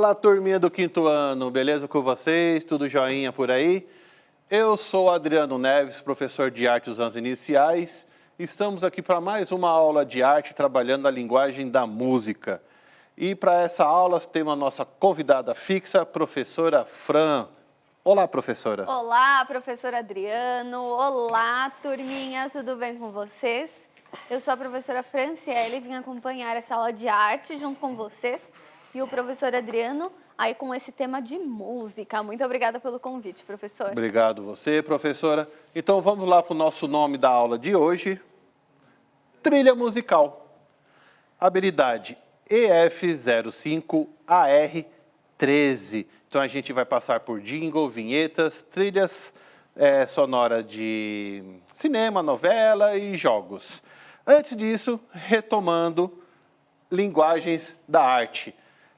Fala, turminha do quinto ano, beleza com vocês? Tudo joinha por aí? Eu sou Adriano Neves, professor de arte dos anos iniciais. Estamos aqui para mais uma aula de arte trabalhando a linguagem da música. E para essa aula temos a nossa convidada fixa, professora Fran. Olá, professora. Olá, professor Adriano. Olá, turminha, tudo bem com vocês? Eu sou a professora Franciele e vim acompanhar essa aula de arte junto com vocês. E o professor Adriano aí com esse tema de música. Muito obrigada pelo convite, professor. Obrigado você, professora. Então vamos lá para o nosso nome da aula de hoje. Trilha musical. Habilidade EF05AR13. Então a gente vai passar por jingle, vinhetas, trilhas sonoras de cinema, novela e jogos. Antes disso, retomando linguagens da arte.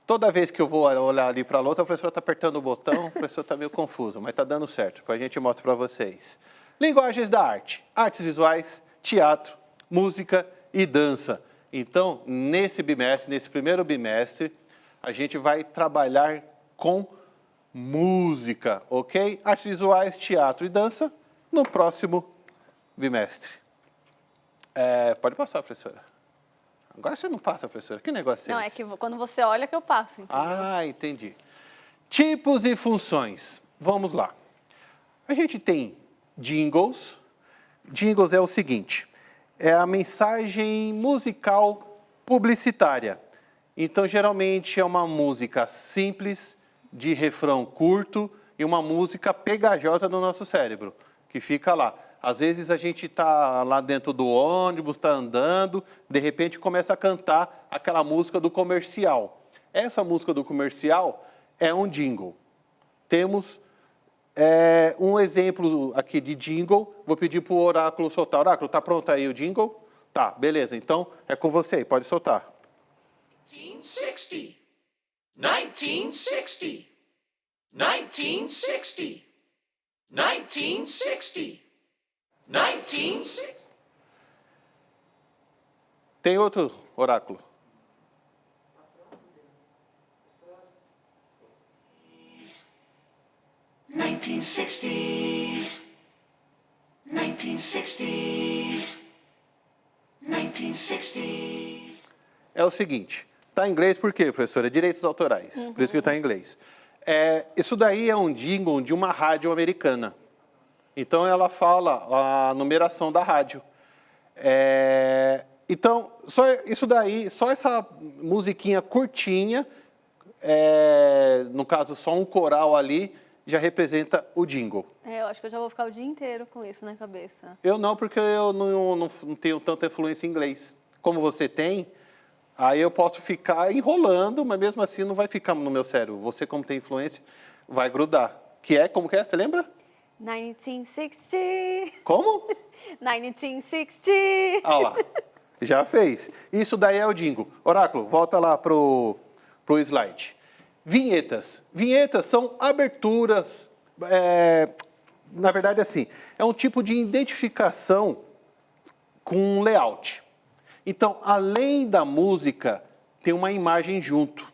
Toda vez que eu vou olhar ali para a louça, a professora está apertando o botão, o professor está meio confuso, mas está dando certo, depois a gente mostra para vocês. Linguagens da arte, artes visuais, teatro, música e dança. Então, nesse primeiro bimestre, a gente vai trabalhar com música, ok? Artes visuais, teatro e dança, no próximo bimestre. Pode passar, professora. Agora você não passa, professora. Que negócio é esse? Não, é que quando você olha que eu passo, entendeu? Ah, entendi. Tipos e funções. Vamos lá. A gente tem jingles. Jingles é o seguinte, é a mensagem musical publicitária. Então, geralmente, é uma música simples, de refrão curto e uma música pegajosa no nosso cérebro, que fica lá. Às vezes a gente está lá dentro do ônibus, está andando, de repente começa a cantar aquela música do comercial. Essa música do comercial é um jingle. Temos um exemplo aqui de jingle. Vou pedir para o Oráculo soltar. Oráculo, está pronto aí o jingle? Tá, beleza. Então é com você, pode soltar. 1960, 1960, 1960, 1960. 1960. Tem outro, Oráculo? É o seguinte, está em inglês por quê, professora? Direitos autorais, por isso que está em inglês. Isso daí é um jingle de uma rádio americana. Então, ela fala a numeração da rádio. Então, só isso daí, só essa musiquinha curtinha, no caso, só um coral ali, já representa o jingle. Eu acho que eu já vou ficar o dia inteiro com isso na cabeça. Eu não, porque eu não tenho tanta influência em inglês. Como você tem, aí eu posso ficar enrolando, mas mesmo assim não vai ficar no meu cérebro. Você, como tem influência, vai grudar. Como que é? Você lembra? 1960. Como? 1960. Ah lá, já fez. Isso daí é o jingle. Oráculo, volta lá pro slide. Vinhetas. Vinhetas são aberturas, na verdade assim, é um tipo de identificação com um layout. Então, além da música, tem uma imagem junto,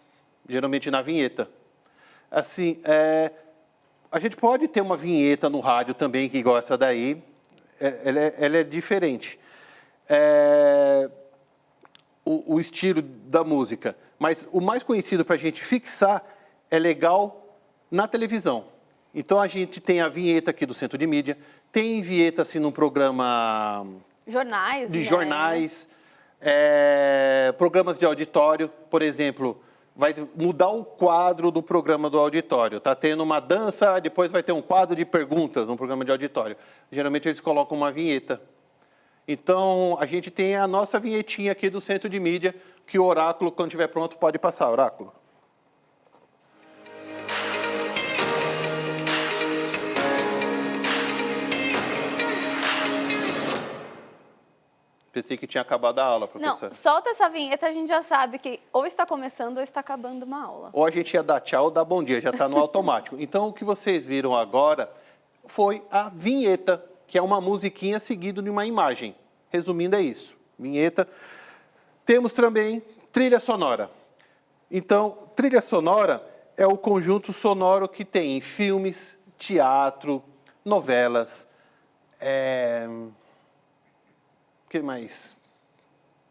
geralmente na vinheta. Assim, a gente pode ter uma vinheta no rádio também, que igual essa daí, ela é diferente. O estilo da música. Mas o mais conhecido para a gente fixar é legal na televisão. Então a gente tem a vinheta aqui do Centro de Mídia, tem vinheta assim num programa... Jornais, de né? jornais, programas de auditório, por exemplo... Vai mudar o quadro do programa do auditório. Está tendo uma dança, depois vai ter um quadro de perguntas no programa de auditório. Geralmente eles colocam uma vinheta. Então, a gente tem a nossa vinhetinha aqui do Centro de Mídia, que o Oráculo, quando estiver pronto, pode passar. Oráculo. Pensei que tinha acabado a aula, professora. Não, solta essa vinheta, a gente já sabe que ou está começando ou está acabando uma aula. Ou a gente ia dar tchau ou dar bom dia, já está no automático. Então, o que vocês viram agora foi a vinheta, que é uma musiquinha seguida de uma imagem. Resumindo, é isso. Vinheta. Temos também trilha sonora. Então, trilha sonora é o conjunto sonoro que tem filmes, teatro, novelas, que mais?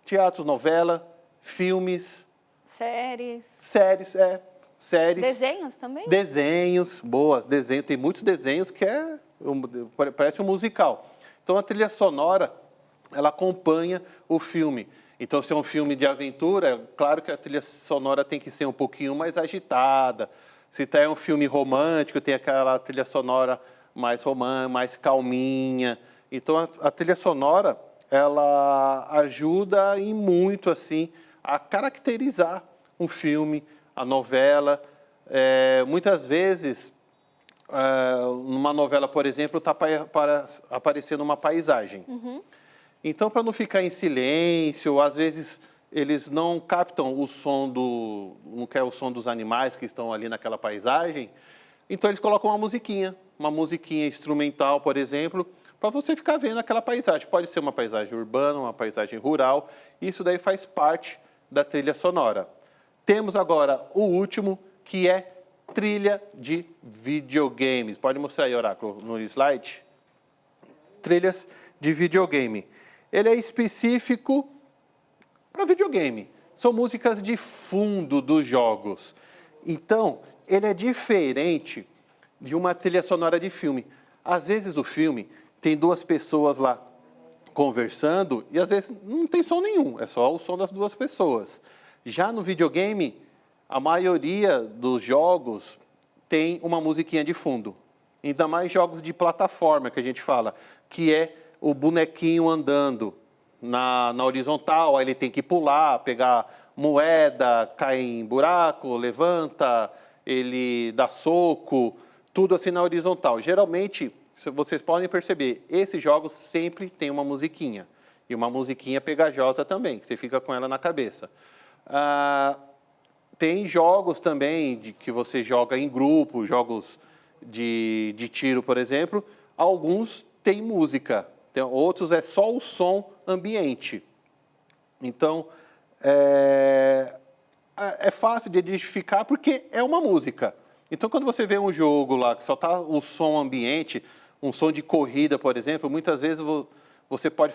Teatro, novela, filmes, Séries. séries, séries. Desenhos também? Desenhos, boa, desenho. Tem muitos desenhos que parece um musical. Então, a trilha sonora, ela acompanha o filme. Então, se é um filme de aventura, é claro que a trilha sonora tem que ser um pouquinho mais agitada. Se é um filme romântico, tem aquela trilha sonora mais romântica, mais calminha. Então, a trilha sonora, ela ajuda em muito, assim, a caracterizar um filme, a novela. Muitas vezes, numa novela, por exemplo, está aparecendo uma paisagem. Uhum. Então, para não ficar em silêncio, às vezes eles não captam o som não quer o som dos animais que estão ali naquela paisagem, então eles colocam uma musiquinha instrumental, por exemplo, para você ficar vendo aquela paisagem. Pode ser uma paisagem urbana, uma paisagem rural, isso daí faz parte da trilha sonora. Temos agora o último, que é trilha de videogames. Pode mostrar aí, Oráculo, no slide. Trilhas de videogame. Ele é específico para videogame. São músicas de fundo dos jogos. Então, ele é diferente de uma trilha sonora de filme. Às vezes o filme tem duas pessoas lá conversando e às vezes não tem som nenhum, é só o som das duas pessoas. Já no videogame, a maioria dos jogos tem uma musiquinha de fundo. Ainda mais jogos de plataforma que a gente fala, que é o bonequinho andando na horizontal, aí ele tem que pular, pegar moeda, cai em buraco, levanta, ele dá soco, tudo assim na horizontal. Geralmente, vocês podem perceber, esses jogos sempre tem uma musiquinha. E uma musiquinha pegajosa também, que você fica com ela na cabeça. Tem jogos também que você joga em grupo, jogos de tiro, por exemplo. Alguns têm música, outros é só o som ambiente. Então, é fácil de identificar porque é uma música. Então, quando você vê um jogo lá que só está o som ambiente, um som de corrida, por exemplo, muitas vezes você pode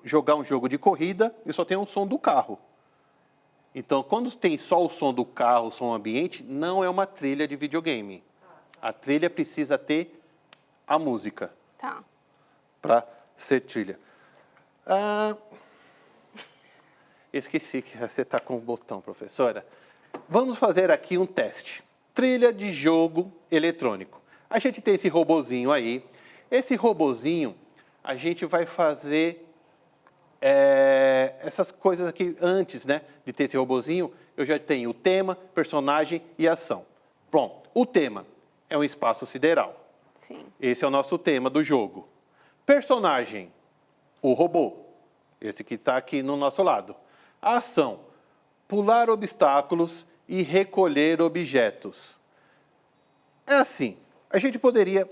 jogar um jogo de corrida e só tem um som do carro. Então, quando tem só o som do carro, o som ambiente, não é uma trilha de videogame. A trilha precisa ter a música. Tá. Para ser trilha. Esqueci que você está com o botão, professora. Vamos fazer aqui um teste. Trilha de jogo eletrônico. A gente tem esse robozinho aí. Esse robozinho, a gente vai fazer essas coisas aqui antes, né, de ter esse robozinho. Eu já tenho o tema, personagem e ação. Pronto. O tema é um espaço sideral. Sim. Esse é o nosso tema do jogo. Personagem, o robô. Esse que está aqui no nosso lado. A ação, pular obstáculos e recolher objetos. É assim, a gente poderia,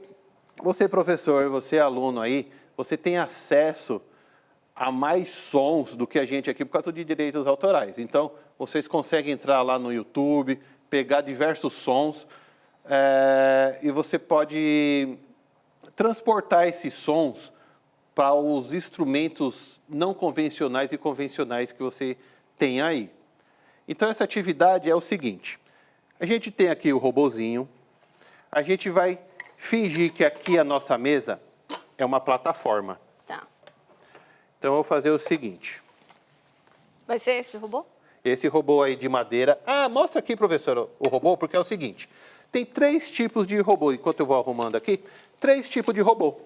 você professor, você aluno aí, você tem acesso a mais sons do que a gente aqui por causa de direitos autorais. Então, vocês conseguem entrar lá no YouTube, pegar diversos sons e você pode transportar esses sons para os instrumentos não convencionais e convencionais que você tem aí. Então, essa atividade é o seguinte. A gente tem aqui o robozinho. A gente vai fingir que aqui a nossa mesa é uma plataforma. Tá. Então, eu vou fazer o seguinte. Vai ser esse robô? Esse robô aí de madeira. Mostra aqui, professor, o robô, porque é o seguinte. Tem 3 tipos de robô, enquanto eu vou arrumando aqui. 3 tipos de robô.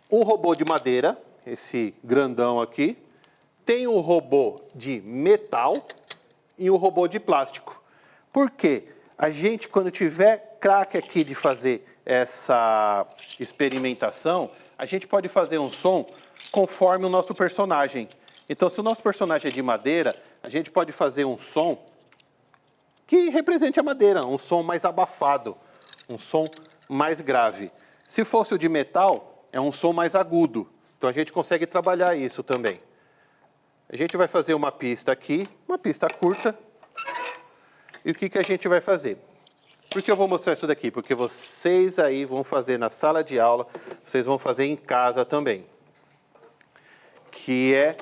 Um robô de madeira, esse grandão aqui. Tem um robô de metal e um robô de plástico. Por quê? A gente, quando tiver craque aqui de fazer essa experimentação, a gente pode fazer um som conforme o nosso personagem. Então, se o nosso personagem é de madeira, a gente pode fazer um som que represente a madeira, um som mais abafado, um som mais grave. Se fosse o de metal, é um som mais agudo. Então, a gente consegue trabalhar isso também. A gente vai fazer uma pista aqui, uma pista curta. E o que a gente vai fazer? Por que eu vou mostrar isso daqui? Porque vocês aí vão fazer na sala de aula, vocês vão fazer em casa também. Que é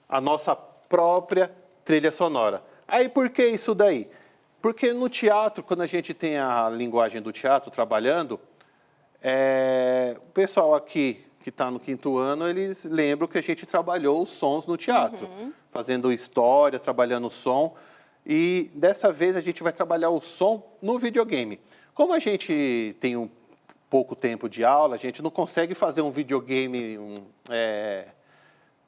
a nossa própria trilha sonora. Aí por que isso daí? Porque no teatro, quando a gente tem a linguagem do teatro trabalhando, o pessoal aqui que está no 5º ano, eles lembram que a gente trabalhou os sons no teatro, fazendo história, trabalhando o som. E dessa vez a gente vai trabalhar o som no videogame. Como a gente tem um pouco tempo de aula, a gente não consegue fazer um videogame,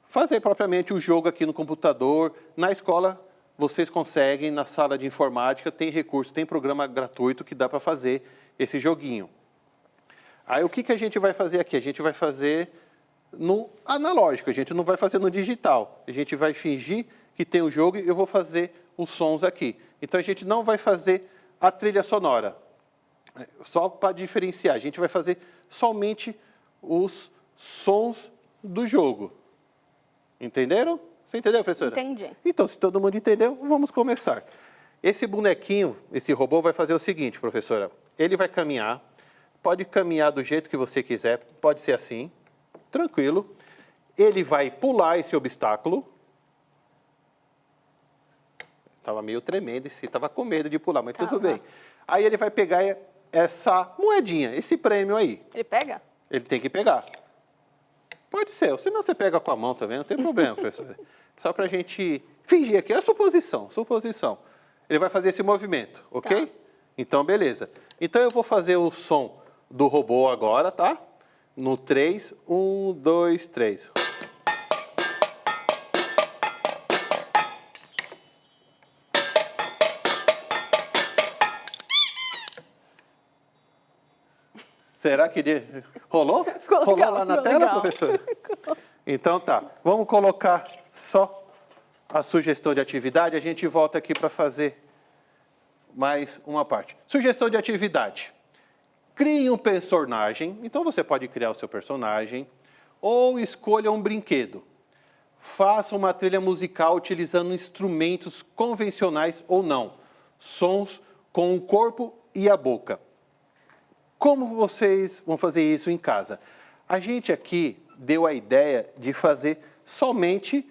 fazer propriamente o jogo aqui no computador. Na escola, vocês conseguem, na sala de informática, tem recurso, tem programa gratuito que dá para fazer esse joguinho. Aí o que a gente vai fazer aqui? A gente vai fazer no analógico, a gente não vai fazer no digital. A gente vai fingir que tem o jogo e eu vou fazer os sons aqui. Então a gente não vai fazer a trilha sonora. Só para diferenciar, a gente vai fazer somente os sons do jogo. Entenderam? Você entendeu, professora? Entendi. Então, se todo mundo entendeu, vamos começar. Esse bonequinho, esse robô vai fazer o seguinte, professora. Ele vai caminhar, pode caminhar do jeito que você quiser, pode ser assim, tranquilo. Ele vai pular esse obstáculo. Estava meio tremendo, estava com medo de pular, mas tudo bem. Aí ele vai pegar essa moedinha, esse prêmio aí. Ele pega? Ele tem que pegar. Pode ser, ou senão você pega com a mão também, não tem problema, professor. Só para a gente fingir aqui, é a suposição. Ele vai fazer esse movimento, ok? Tá. Então, beleza. Então, eu vou fazer o som do robô agora, tá? No 3, 1, 2, 3. Será que rolou? Rolou legal, lá na ficou tela, legal. professor? Então tá. Vamos colocar só a sugestão de atividade. A gente volta aqui para fazer mais uma parte. Sugestão de atividade. Crie um personagem. Então você pode criar o seu personagem. Ou escolha um brinquedo. Faça uma trilha musical utilizando instrumentos convencionais ou não. Sons com o corpo e a boca. Como vocês vão fazer isso em casa? A gente aqui deu a ideia de fazer somente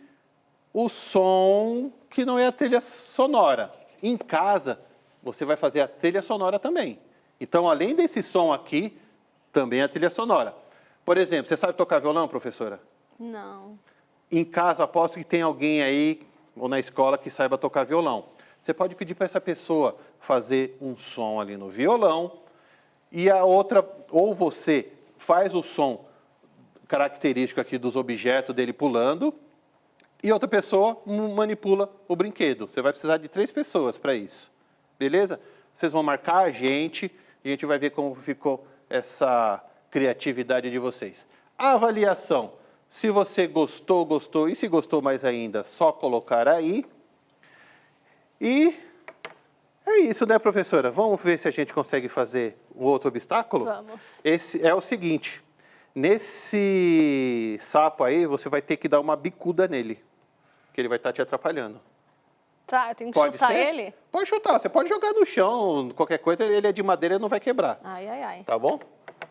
o som que não é a trilha sonora. Em casa, você vai fazer a trilha sonora também. Então, além desse som aqui, também a trilha sonora. Por exemplo, você sabe tocar violão, professora? Não. Em casa, aposto que tem alguém aí, ou na escola, que saiba tocar violão. Você pode pedir para essa pessoa fazer um som ali no violão, e a outra, ou você faz o som característico aqui dos objetos dele pulando, e outra pessoa manipula o brinquedo. Você vai precisar de 3 pessoas para isso. Beleza? Vocês vão marcar a gente vai ver como ficou essa criatividade de vocês. A avaliação. Se você gostou, gostou, e se gostou mais ainda, só colocar aí. E é isso, né, professora? Vamos ver se a gente consegue fazer um outro obstáculo? Vamos. Esse é o seguinte, nesse sapo aí, você vai ter que dar uma bicuda nele, que ele vai estar te atrapalhando. Tá, eu tenho que Pode chutar ser? ele? Pode chutar, você pode jogar no chão, qualquer coisa, ele é de madeira e não vai quebrar, Ai, ai, ai. tá bom?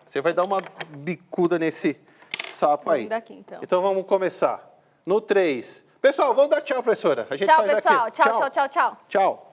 Você vai dar uma bicuda nesse sapo aí. Daqui, então. Então vamos começar. No 3. Pessoal, vamos dar tchau, professora. A gente Tchau, faz pessoal. aqui. Tchau, tchau, tchau, tchau. Tchau.